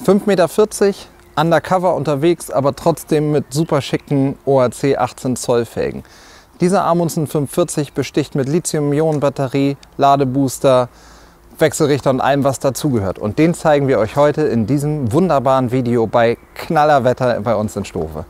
5,40 Meter, undercover unterwegs, aber trotzdem mit super schicken ORC 18 Zoll Felgen. Dieser Amundsen 540 besticht mit Lithium-Ionen-Batterie, Ladebooster, Wechselrichter und allem, was dazugehört. Und den zeigen wir euch heute in diesem wunderbaren Video bei Knallerwetter bei uns in Stowe.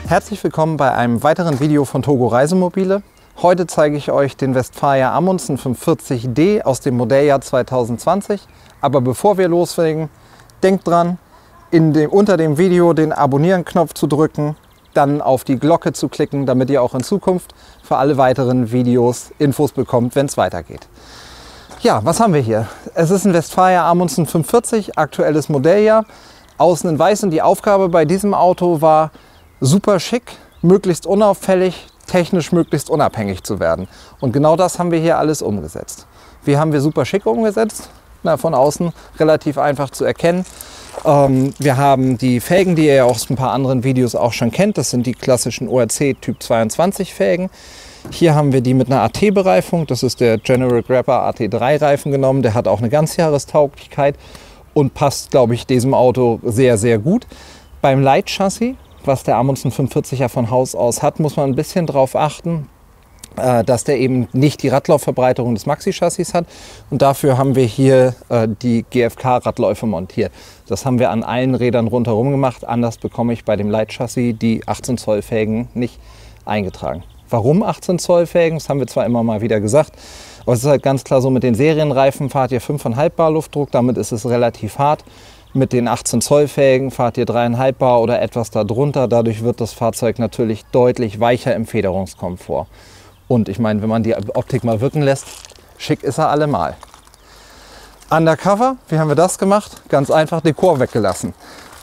Herzlich willkommen bei einem weiteren Video von Togo Reisemobile. Heute zeige ich euch den Westfalia Amundsen 540D aus dem Modelljahr 2020. Aber bevor wir loslegen, denkt dran, unter dem Video den Abonnieren-Knopf zu drücken, dann auf die Glocke zu klicken, damit ihr auch in Zukunft für alle weiteren Videos Infos bekommt, wenn es weitergeht. Ja, was haben wir hier? Es ist ein Westfalia Amundsen 540, aktuelles Modelljahr, außen in weiß, und die Aufgabe bei diesem Auto war, super schick, möglichst unauffällig, technisch möglichst unabhängig zu werden. Und genau das haben wir hier alles umgesetzt. Wie haben wir super schick umgesetzt? Na, von außen relativ einfach zu erkennen. Wir haben die Felgen, die ihr ja aus ein paar anderen Videos auch schon kennt. Das sind die klassischen ORC Typ 22 Felgen. Hier haben wir die mit einer AT-Bereifung. Das ist der General Grabber AT3 Reifen genommen. Der hat auch eine Ganzjahrestauglichkeit und passt, glaube ich, diesem Auto sehr, sehr gut. Beim Leitchassis, was der Amundsen 540er von Haus aus hat, muss man ein bisschen darauf achten, dass der eben nicht die Radlaufverbreiterung des Maxi-Chassis hat. Und dafür haben wir hier die GFK-Radläufe montiert. Das haben wir an allen Rädern rundherum gemacht. Anders bekomme ich bei dem Leitchassis die 18 Zoll Felgen nicht eingetragen. Warum 18 Zoll Felgen? Das haben wir zwar immer mal wieder gesagt, aber es ist halt ganz klar so, mit den Serienreifen fahrt ihr 5,5 Bar Luftdruck, damit ist es relativ hart. Mit den 18 Zoll Felgen fahrt ihr 3,5 Bar oder etwas darunter. Dadurch wird das Fahrzeug natürlich deutlich weicher im Federungskomfort. Und ich meine, wenn man die Optik mal wirken lässt, schick ist er allemal. Undercover, wie haben wir das gemacht? Ganz einfach, Dekor weggelassen.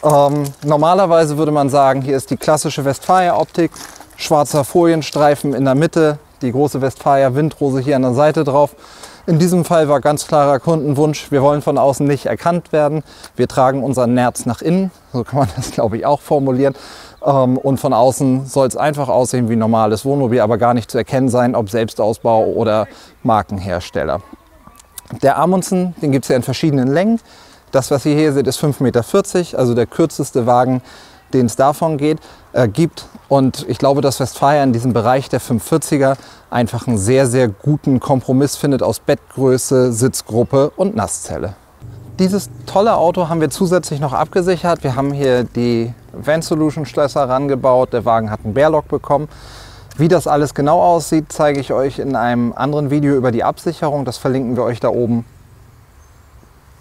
Normalerweise würde man sagen, hier ist die klassische Westfalia-Optik. Schwarzer Folienstreifen in der Mitte, die große Westfalia Windrose hier an der Seite drauf. In diesem Fall war ganz klarer Kundenwunsch, wir wollen von außen nicht erkannt werden. Wir tragen unseren Nerz nach innen, so kann man das, glaube ich, auch formulieren. Und von außen soll es einfach aussehen wie ein normales Wohnmobil, aber gar nicht zu erkennen sein, ob Selbstausbau oder Markenhersteller. Der Amundsen, den gibt es ja in verschiedenen Längen. Das, was ihr hier seht, ist 5,40 Meter, also der kürzeste Wagen, den es davon gibt. Und ich glaube, dass Westfalia in diesem Bereich der 540er einfach einen sehr, sehr guten Kompromiss findet aus Bettgröße, Sitzgruppe und Nasszelle. Dieses tolle Auto haben wir zusätzlich noch abgesichert. Wir haben hier die Van Solution Schlösser rangebaut. Der Wagen hat einen Bearlock bekommen. Wie das alles genau aussieht, zeige ich euch in einem anderen Video über die Absicherung. Das verlinken wir euch da oben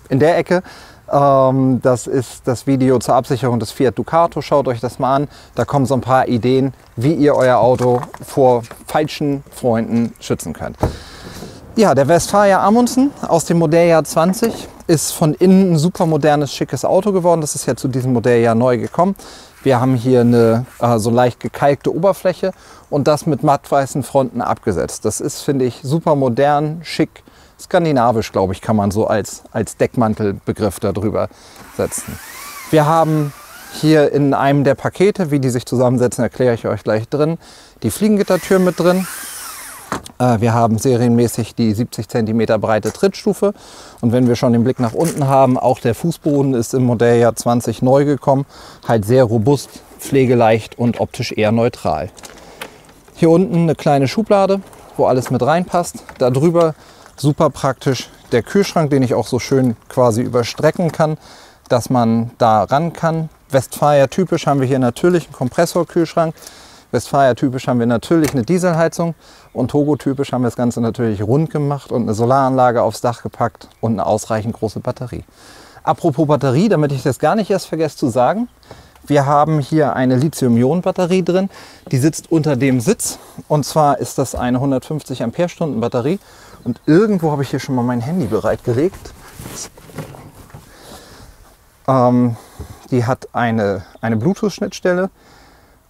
in der Ecke. Das ist das Video zur Absicherung des Fiat Ducato. Schaut euch das mal an. Da kommen so ein paar Ideen, wie ihr euer Auto vor falschen Freunden schützen könnt. Ja, der Westfalia Amundsen aus dem Modelljahr 20 ist von innen ein super modernes, schickes Auto geworden. Das ist ja zu diesem Modelljahr neu gekommen. Wir haben hier eine so leicht gekalkte Oberfläche und das mit mattweißen Fronten abgesetzt. Das ist, finde ich, super modern, schick. Skandinavisch, glaube ich, kann man so als Deckmantelbegriff darüber setzen. Wir haben hier in einem der Pakete, wie die sich zusammensetzen, erkläre ich euch gleich drin, die Fliegengittertür mit drin. Wir haben serienmäßig die 70 cm breite Trittstufe. Und wenn wir schon den Blick nach unten haben, auch der Fußboden ist im Modelljahr 20 neu gekommen. Halt sehr robust, pflegeleicht und optisch eher neutral. Hier unten eine kleine Schublade, wo alles mit reinpasst. Darüber super praktisch der Kühlschrank, den ich auch so schön quasi überstrecken kann, dass man da ran kann. Westfalia typisch haben wir hier natürlich einen Kompressorkühlschrank. Westfalia typisch haben wir natürlich eine Dieselheizung. Und Togo typisch haben wir das Ganze natürlich rund gemacht und eine Solaranlage aufs Dach gepackt und eine ausreichend große Batterie. Apropos Batterie, damit ich das gar nicht erst vergesse zu sagen, wir haben hier eine Lithium-Ionen-Batterie drin, die sitzt unter dem Sitz, und zwar ist das eine 150 Ampere-Stunden Batterie, und irgendwo habe ich hier schon mal mein Handy bereitgelegt. Die hat eine Bluetooth-Schnittstelle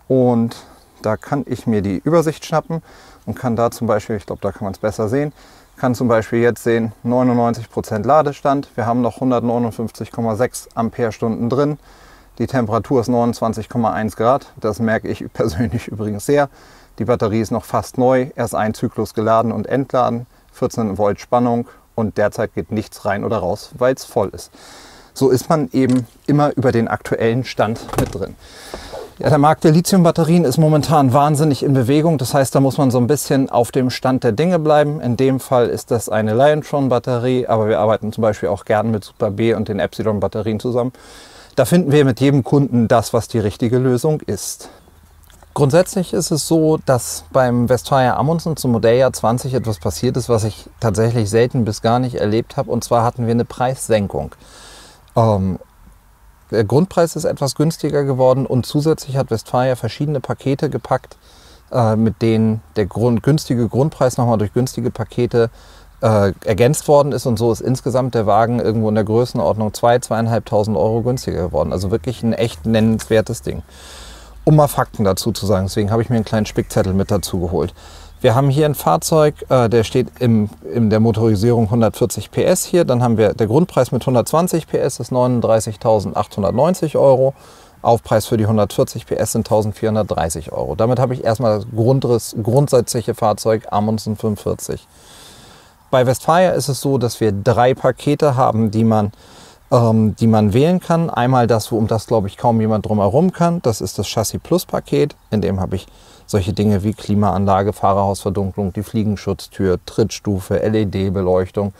und da kann ich mir die Übersicht schnappen und kann da zum Beispiel, ich glaube, da kann man es besser sehen, kann zum Beispiel jetzt sehen 99% Ladestand. Wir haben noch 159,6 Ampere-Stunden drin. Die Temperatur ist 29,1 Grad. Das merke ich persönlich übrigens sehr. Die Batterie ist noch fast neu. Erst ein Zyklus geladen und entladen. 14 Volt Spannung und derzeit geht nichts rein oder raus, weil es voll ist. So ist man eben immer über den aktuellen Stand mit drin. Ja, der Markt der Lithium-Batterien ist momentan wahnsinnig in Bewegung. Das heißt, da muss man so ein bisschen auf dem Stand der Dinge bleiben. In dem Fall ist das eine Liontron-Batterie, aber wir arbeiten zum Beispiel auch gern mit Super B und den Epsilon-Batterien zusammen. Da finden wir mit jedem Kunden das, was die richtige Lösung ist. Grundsätzlich ist es so, dass beim Westfalia Amundsen zum Modelljahr 20 etwas passiert ist, was ich tatsächlich selten bis gar nicht erlebt habe. Und zwar hatten wir eine Preissenkung. Der Grundpreis ist etwas günstiger geworden und zusätzlich hat Westfalia verschiedene Pakete gepackt, mit denen der günstige Grundpreis nochmal durch günstige Pakete ergänzt worden ist. Und so ist insgesamt der Wagen irgendwo in der Größenordnung 2.500 Euro günstiger geworden. Also wirklich ein echt nennenswertes Ding. Um mal Fakten dazu zu sagen, deswegen habe ich mir einen kleinen Spickzettel mit dazu geholt. Wir haben hier ein Fahrzeug, der steht in der Motorisierung 140 PS hier. Dann haben wir der Grundpreis mit 120 PS ist 39.890 Euro. Aufpreis für die 140 PS sind 1.430 Euro. Damit habe ich erstmal das grundsätzliche Fahrzeug Amundsen 45. Bei Westfalia ist es so, dass wir 3 Pakete haben, die man wählen kann. Einmal das, um das, glaube ich, kaum jemand drumherum kann. Das ist das Chassis Plus Paket. In dem habe ich solche Dinge wie Klimaanlage, Fahrerhausverdunklung, die Fliegenschutztür, Trittstufe, LED-Beleuchtung.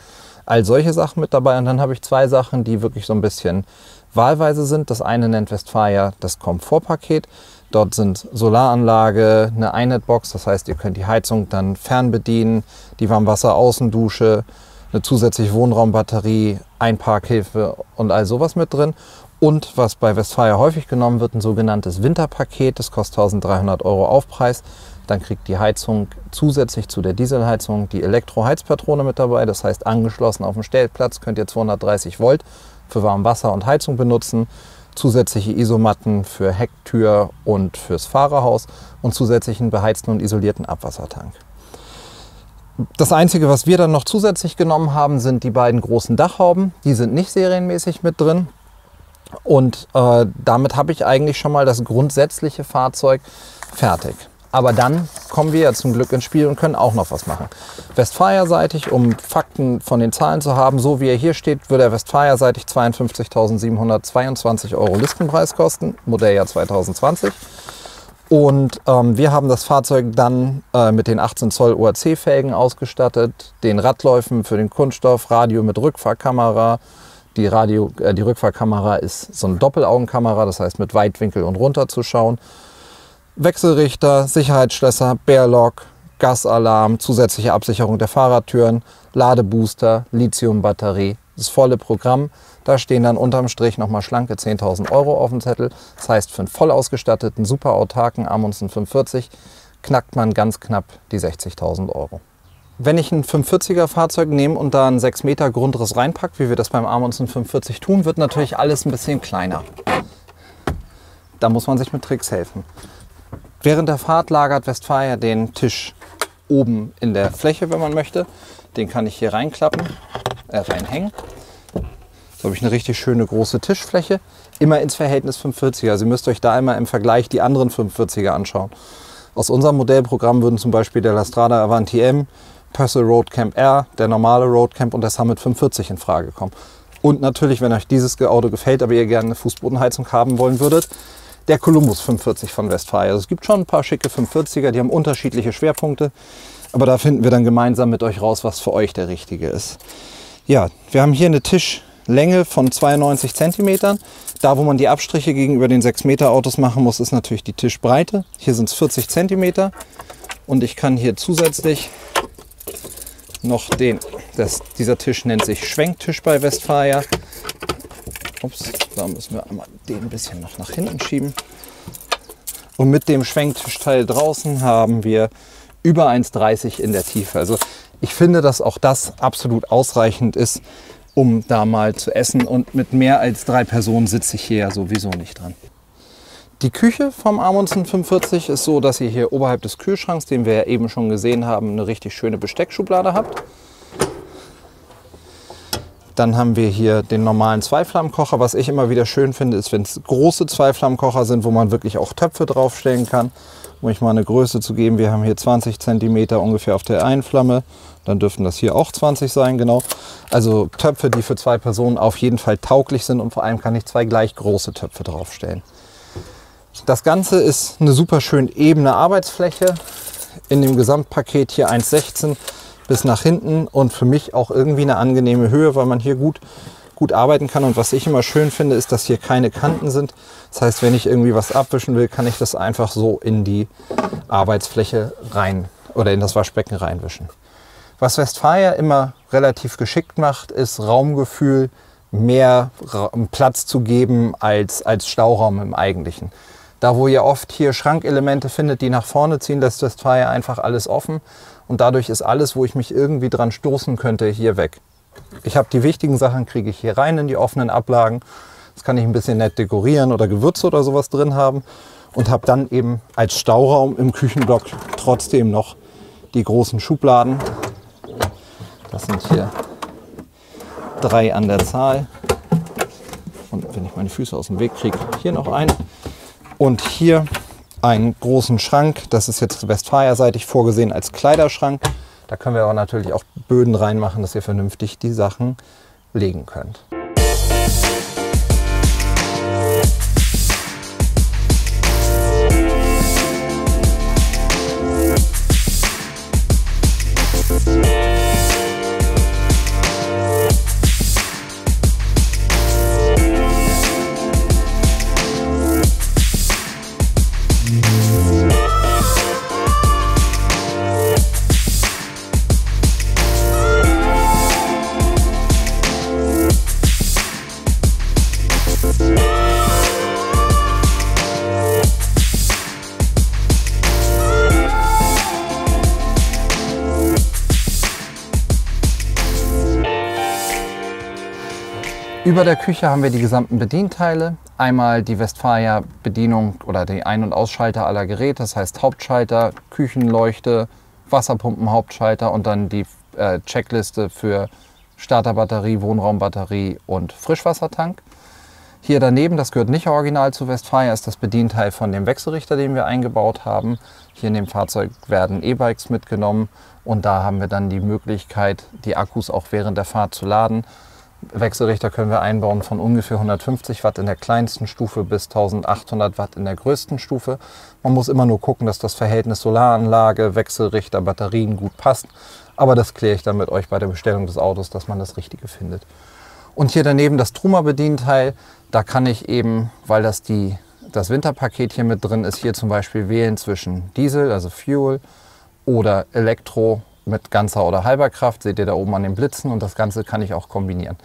All solche Sachen mit dabei. Und dann habe ich 2 Sachen, die wirklich so ein bisschen wahlweise sind. Das eine nennt Westfalia das Komfortpaket. Dort sind Solaranlage, eine iNet-Box. Das heißt, ihr könnt die Heizung dann fernbedienen, die Warmwasser-Außendusche, eine zusätzliche Wohnraumbatterie, Einparkhilfe und all sowas mit drin. Und was bei Westfalia häufig genommen wird, ein sogenanntes Winterpaket. Das kostet 1.300 Euro Aufpreis. Dann kriegt die Heizung zusätzlich zu der Dieselheizung die Elektroheizpatrone mit dabei. Das heißt, angeschlossen auf dem Stellplatz könnt ihr 230 Volt für Warmwasser und Heizung benutzen. Zusätzliche Isomatten für Hecktür und fürs Fahrerhaus und zusätzlichen beheizten und isolierten Abwassertank. Das Einzige, was wir dann noch zusätzlich genommen haben, sind die beiden großen Dachhauben. Die sind nicht serienmäßig mit drin. Und damit habe ich eigentlich schon mal das grundsätzliche Fahrzeug fertig. Aber dann kommen wir ja zum Glück ins Spiel und können auch noch was machen. Westfalia-seitig, um Fakten von den Zahlen zu haben, so wie er hier steht, würde er Westfalia-seitig 52.722 Euro Listenpreis kosten, Modelljahr 2020. Und wir haben das Fahrzeug dann mit den 18 Zoll ORC-Felgen ausgestattet, den Radläufen für den Kunststoff, Radio mit Rückfahrkamera. Die Rückfahrkamera ist so eine Doppelaugenkamera, das heißt mit Weitwinkel und runterzuschauen. Wechselrichter, Sicherheitsschlösser, Bearlock, Gasalarm, zusätzliche Absicherung der Fahrradtüren, Ladebooster, Lithiumbatterie, das volle Programm. Da stehen dann unterm Strich nochmal schlanke 10.000 Euro auf dem Zettel. Das heißt, für einen voll ausgestatteten, super autarken Amundsen 45 knackt man ganz knapp die 60.000 Euro. Wenn ich ein 540er Fahrzeug nehme und da einen 6 Meter Grundriss reinpacke, wie wir das beim Amundsen 45 tun, wird natürlich alles ein bisschen kleiner. Da muss man sich mit Tricks helfen. Während der Fahrt lagert Westfalia den Tisch oben in der Fläche, wenn man möchte. Den kann ich hier reinklappen, reinhängen. So habe ich eine richtig schöne große Tischfläche. Immer ins Verhältnis 540er. Sie müsst euch da einmal im Vergleich die anderen 540er anschauen. Aus unserem Modellprogramm würden zum Beispiel der Lastrada Avanti M, Purcell Roadcamp R, der normale Roadcamp und der Summit 540 in Frage kommen. Und natürlich, wenn euch dieses Auto gefällt, aber ihr gerne eine Fußbodenheizung haben wollen würdet, der Columbus 45 von Westfalia. Also es gibt schon ein paar schicke 540er, die haben unterschiedliche Schwerpunkte. Aber da finden wir dann gemeinsam mit euch raus, was für euch der richtige ist. Ja, wir haben hier eine Tischlänge von 92 cm. Da, wo man die Abstriche gegenüber den 6 Meter Autos machen muss, ist natürlich die Tischbreite. Hier sind es 40 cm. Und ich kann hier zusätzlich noch dieser Tisch nennt sich Schwenktisch bei Westfalia. Ups, da müssen wir einmal den ein bisschen noch nach hinten schieben. Und mit dem Schwenktischteil draußen haben wir über 1,30 in der Tiefe. Also ich finde, dass auch das absolut ausreichend ist, um da mal zu essen. Und mit mehr als 3 Personen sitze ich hier ja sowieso nicht dran. Die Küche vom Amundsen 45 ist so, dass ihr hier oberhalb des Kühlschranks, den wir ja eben schon gesehen haben, eine richtig schöne Besteckschublade habt. Dann haben wir hier den normalen Zweiflammenkocher. Was ich immer wieder schön finde, ist, wenn es große Zweiflammenkocher sind, wo man wirklich auch Töpfe draufstellen kann. Um euch mal eine Größe zu geben, wir haben hier 20 cm ungefähr auf der einen Flamme. Dann dürften das hier auch 20 sein, genau. Also Töpfe, die für 2 Personen auf jeden Fall tauglich sind und vor allem kann ich 2 gleich große Töpfe draufstellen. Das Ganze ist eine super schön ebene Arbeitsfläche. In dem Gesamtpaket hier 1,16 bis nach hinten und für mich auch irgendwie eine angenehme Höhe, weil man hier gut arbeiten kann. Und was ich immer schön finde, ist, dass hier keine Kanten sind. Das heißt, wenn ich irgendwie was abwischen will, kann ich das einfach so in die Arbeitsfläche rein oder in das Waschbecken reinwischen. Was Westfalia immer relativ geschickt macht, ist Raumgefühl mehr Platz zu geben als Stauraum im Eigentlichen. Da, wo ihr oft hier Schrankelemente findet, die nach vorne ziehen, lässt Westfalia einfach alles offen. Und dadurch ist alles, wo ich mich irgendwie dran stoßen könnte, hier weg. Ich habe die wichtigen Sachen, kriege ich hier rein in die offenen Ablagen. Das kann ich ein bisschen nett dekorieren oder Gewürze oder sowas drin haben. Und habe dann eben als Stauraum im Küchenblock trotzdem noch die großen Schubladen. Das sind hier 3 an der Zahl. Und wenn ich meine Füße aus dem Weg kriege, hier noch einen. Und hier einen großen Schrank. Das ist jetzt Westfalia-seitig vorgesehen als Kleiderschrank. Da können wir aber natürlich auch Böden reinmachen, dass ihr vernünftig die Sachen legen könnt. Über der Küche haben wir die gesamten Bedienteile. Einmal die Westfalia-Bedienung oder die Ein- und Ausschalter aller Geräte, das heißt Hauptschalter, Küchenleuchte, Wasserpumpen-Hauptschalter und dann die Checkliste für Starterbatterie, Wohnraumbatterie und Frischwassertank. Hier daneben, das gehört nicht original zu Westfalia, ist das Bedienteil von dem Wechselrichter, den wir eingebaut haben. Hier in dem Fahrzeug werden E-Bikes mitgenommen und da haben wir dann die Möglichkeit, die Akkus auch während der Fahrt zu laden. Wechselrichter können wir einbauen von ungefähr 150 Watt in der kleinsten Stufe bis 1800 Watt in der größten Stufe. Man muss immer nur gucken, dass das Verhältnis Solaranlage, Wechselrichter, Batterien gut passt. Aber das kläre ich dann mit euch bei der Bestellung des Autos, dass man das Richtige findet. Und hier daneben das Truma-Bedienteil. Da kann ich eben, weil das Winterpaket hier mit drin ist, hier zum Beispiel wählen zwischen Diesel, also Fuel, oder Elektro mit ganzer oder halber Kraft, seht ihr da oben an den Blitzen, und das Ganze kann ich auch kombinieren.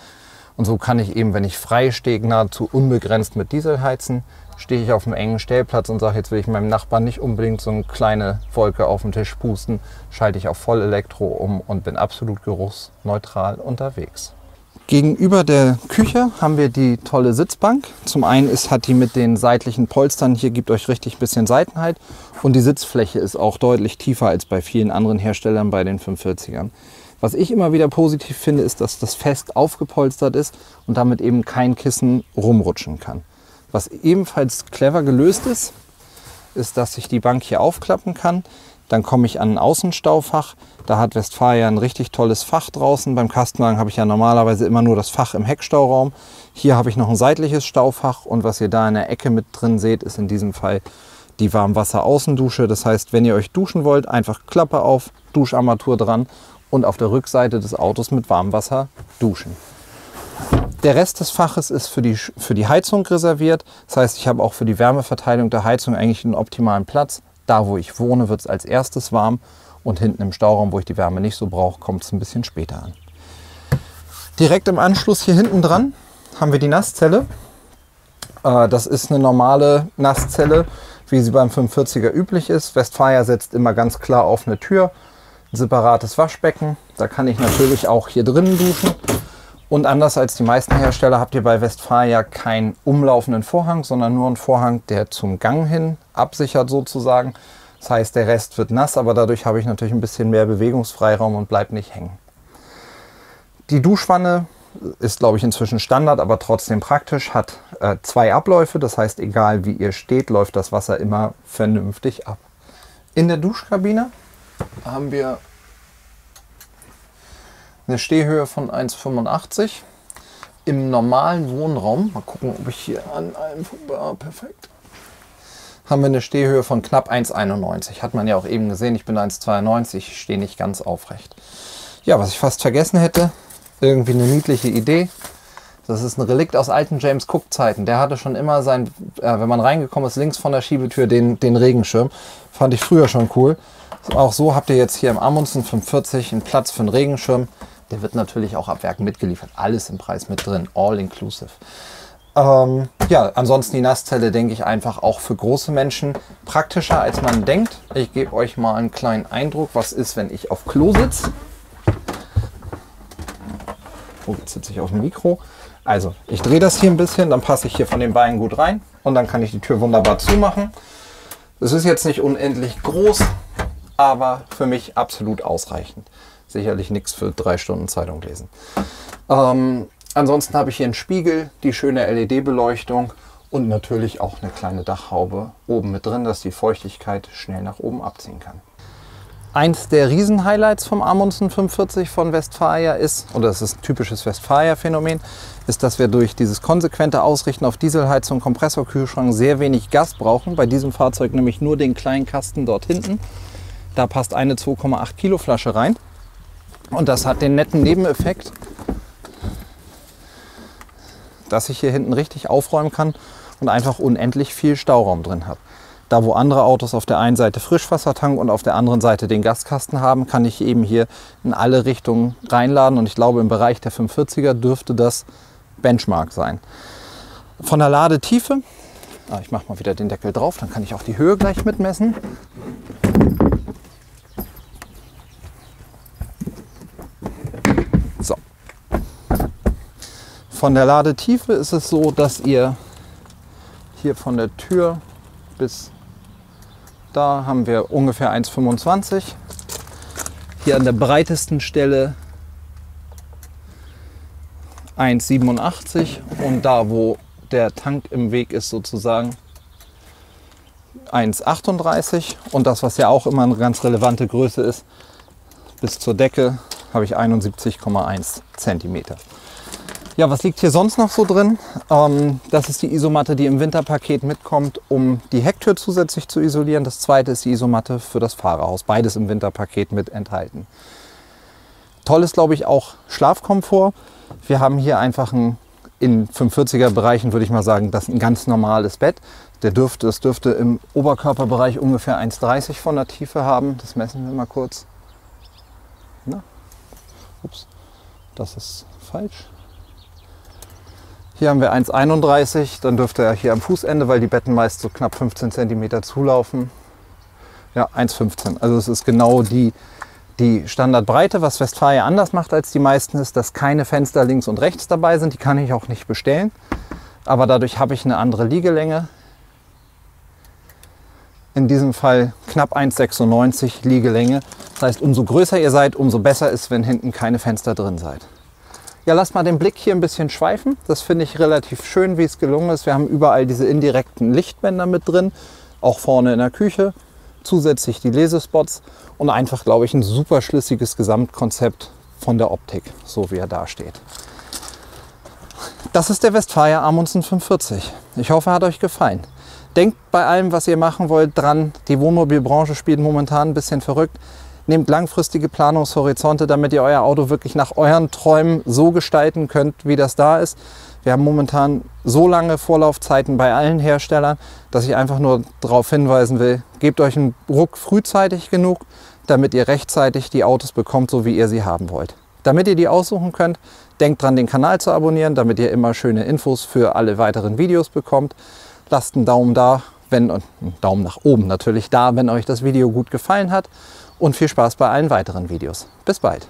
Und so kann ich eben, wenn ich frei stehe, nahezu unbegrenzt mit Diesel heizen. Stehe ich auf einem engen Stellplatz und sage, jetzt will ich meinem Nachbarn nicht unbedingt so eine kleine Wolke auf den Tisch pusten, schalte ich auf Vollelektro um und bin absolut geruchsneutral unterwegs. Gegenüber der Küche haben wir die tolle Sitzbank. Zum einen hat die mit den seitlichen Polstern, hier gibt euch richtig ein bisschen Seitenheit, und die Sitzfläche ist auch deutlich tiefer als bei vielen anderen Herstellern bei den 540ern. Was ich immer wieder positiv finde, ist, dass das fest aufgepolstert ist und damit eben kein Kissen rumrutschen kann. Was ebenfalls clever gelöst ist, ist, dass ich die Bank hier aufklappen kann. Dann komme ich an ein Außenstaufach. Da hat Westfalia ein richtig tolles Fach draußen. Beim Kastenwagen habe ich ja normalerweise immer nur das Fach im Heckstauraum. Hier habe ich noch ein seitliches Staufach, und was ihr da in der Ecke mit drin seht, ist in diesem Fall die Warmwasser-Außendusche. Das heißt, wenn ihr euch duschen wollt, einfach Klappe auf, Duscharmatur dran und auf der Rückseite des Autos mit Warmwasser duschen. Der Rest des Faches ist für die Heizung reserviert. Das heißt, ich habe auch für die Wärmeverteilung der Heizung eigentlich einen optimalen Platz. Da, wo ich wohne, wird es als erstes warm, und hinten im Stauraum, wo ich die Wärme nicht so brauche, kommt es ein bisschen später an. Direkt im Anschluss hier hinten dran haben wir die Nasszelle. Das ist eine normale Nasszelle, wie sie beim 540er üblich ist. Westfalia setzt immer ganz klar auf eine Tür, ein separates Waschbecken. Da kann ich natürlich auch hier drinnen duschen. Und anders als die meisten Hersteller habt ihr bei Westfalia keinen umlaufenden Vorhang, sondern nur einen Vorhang, der zum Gang hin absichert sozusagen. Das heißt, der Rest wird nass, aber dadurch habe ich natürlich ein bisschen mehr Bewegungsfreiraum und bleibt nicht hängen. Die Duschwanne ist, glaube ich, inzwischen Standard, aber trotzdem praktisch, hat 2 Abläufe. Das heißt, egal wie ihr steht, läuft das Wasser immer vernünftig ab. In der Duschkabine haben wir eine Stehhöhe von 1,85. Im normalen Wohnraum, mal gucken, ob ich hier an allem perfekt, haben wir eine Stehhöhe von knapp 1,91. Hat man ja auch eben gesehen, ich bin 1,92, ich stehe nicht ganz aufrecht. Ja, was ich fast vergessen hätte, irgendwie eine niedliche Idee. Das ist ein Relikt aus alten James Cook Zeiten. Der hatte schon immer sein, wenn man reingekommen ist, links von der Schiebetür den Regenschirm. Fand ich früher schon cool. Auch so habt ihr jetzt hier im Amundsen 540 einen Platz für einen Regenschirm. Der wird natürlich auch ab Werk mitgeliefert. Alles im Preis mit drin, all inclusive. Ja, ansonsten die Nasszelle, denke ich, einfach auch für große Menschen praktischer, als man denkt. Ich gebe euch mal einen kleinen Eindruck, was ist, wenn ich auf Klo sitze. Oh, jetzt sitze ich auf dem Mikro. Also, ich drehe das hier ein bisschen, dann passe ich hier von den Beinen gut rein und dann kann ich die Tür wunderbar zumachen. Es ist jetzt nicht unendlich groß, aber für mich absolut ausreichend. Sicherlich nichts für 3 Stunden Zeitung lesen. Ansonsten habe ich hier einen Spiegel, die schöne LED-Beleuchtung und natürlich auch eine kleine Dachhaube oben mit drin, dass die Feuchtigkeit schnell nach oben abziehen kann. Eins der Riesen-Highlights vom Amundsen 540 von Westfalia ist, und das ist ein typisches Westfalia-Phänomen, ist, dass wir durch dieses konsequente Ausrichten auf Dieselheizung und Kompressorkühlschrank sehr wenig Gas brauchen. Bei diesem Fahrzeug nämlich nur den kleinen Kasten dort hinten. Da passt eine 2,8 Kilo Flasche rein. Und das hat den netten Nebeneffekt, dass ich hier hinten richtig aufräumen kann und einfach unendlich viel Stauraum drin habe. Da wo andere Autos auf der einen Seite Frischwassertank und auf der anderen Seite den Gaskasten haben, kann ich eben hier in alle Richtungen reinladen. Und ich glaube, im Bereich der 540er dürfte das Benchmark sein. Von der Ladetiefe, ich mache mal wieder den Deckel drauf, dann kann ich auch die Höhe gleich mitmessen. So. Von der Ladetiefe ist es so, dass ihr hier von der Tür bis da haben wir ungefähr 1,25. Hier an der breitesten Stelle 1,87 und da, wo der Tank im Weg ist, sozusagen 1,38. Und das, was ja auch immer eine ganz relevante Größe ist, bis zur Decke habe ich 71,1 cm. Ja, was liegt hier sonst noch so drin? Das ist die Isomatte, die im Winterpaket mitkommt, um die Hecktür zusätzlich zu isolieren. Das zweite ist die Isomatte für das Fahrerhaus. Beides im Winterpaket mit enthalten. Toll ist, glaube ich, auch Schlafkomfort. Wir haben hier einfach in 540er Bereichen, würde ich mal sagen, das ein ganz normales Bett. Das dürfte im Oberkörperbereich ungefähr 1,30 von der Tiefe haben. Das messen wir mal kurz. Na? Ups, das ist falsch. Hier haben wir 1,31, dann dürfte er hier am Fußende, weil die Betten meist so knapp 15 cm zulaufen. Ja, 1,15. Also es ist genau die Standardbreite. Was Westfalia anders macht als die meisten ist, dass keine Fenster links und rechts dabei sind. Die kann ich auch nicht bestellen. Aber dadurch habe ich eine andere Liegelänge. In diesem Fall knapp 1,96 Liegelänge. Das heißt, umso größer ihr seid, umso besser ist, wenn hinten keine Fenster drin seid. Ja, lasst mal den Blick hier ein bisschen schweifen. Das finde ich relativ schön, wie es gelungen ist. Wir haben überall diese indirekten Lichtbänder mit drin, auch vorne in der Küche. Zusätzlich die Lesespots und einfach, glaube ich, ein super schlüssiges Gesamtkonzept von der Optik, so wie er da steht. Das ist der Westfalia Amundsen 540. Ich hoffe, er hat euch gefallen. Denkt bei allem, was ihr machen wollt, dran. Die Wohnmobilbranche spielt momentan ein bisschen verrückt. Nehmt langfristige Planungshorizonte, damit ihr euer Auto wirklich nach euren Träumen so gestalten könnt, wie das da ist. Wir haben momentan so lange Vorlaufzeiten bei allen Herstellern, dass ich einfach nur darauf hinweisen will, gebt euch einen Ruck frühzeitig genug, damit ihr rechtzeitig die Autos bekommt, so wie ihr sie haben wollt. Damit ihr die aussuchen könnt, denkt dran, den Kanal zu abonnieren, damit ihr immer schöne Infos für alle weiteren Videos bekommt. Lasst einen Daumen da, und einen Daumen nach oben natürlich da, wenn euch das Video gut gefallen hat. Und viel Spaß bei allen weiteren Videos. Bis bald!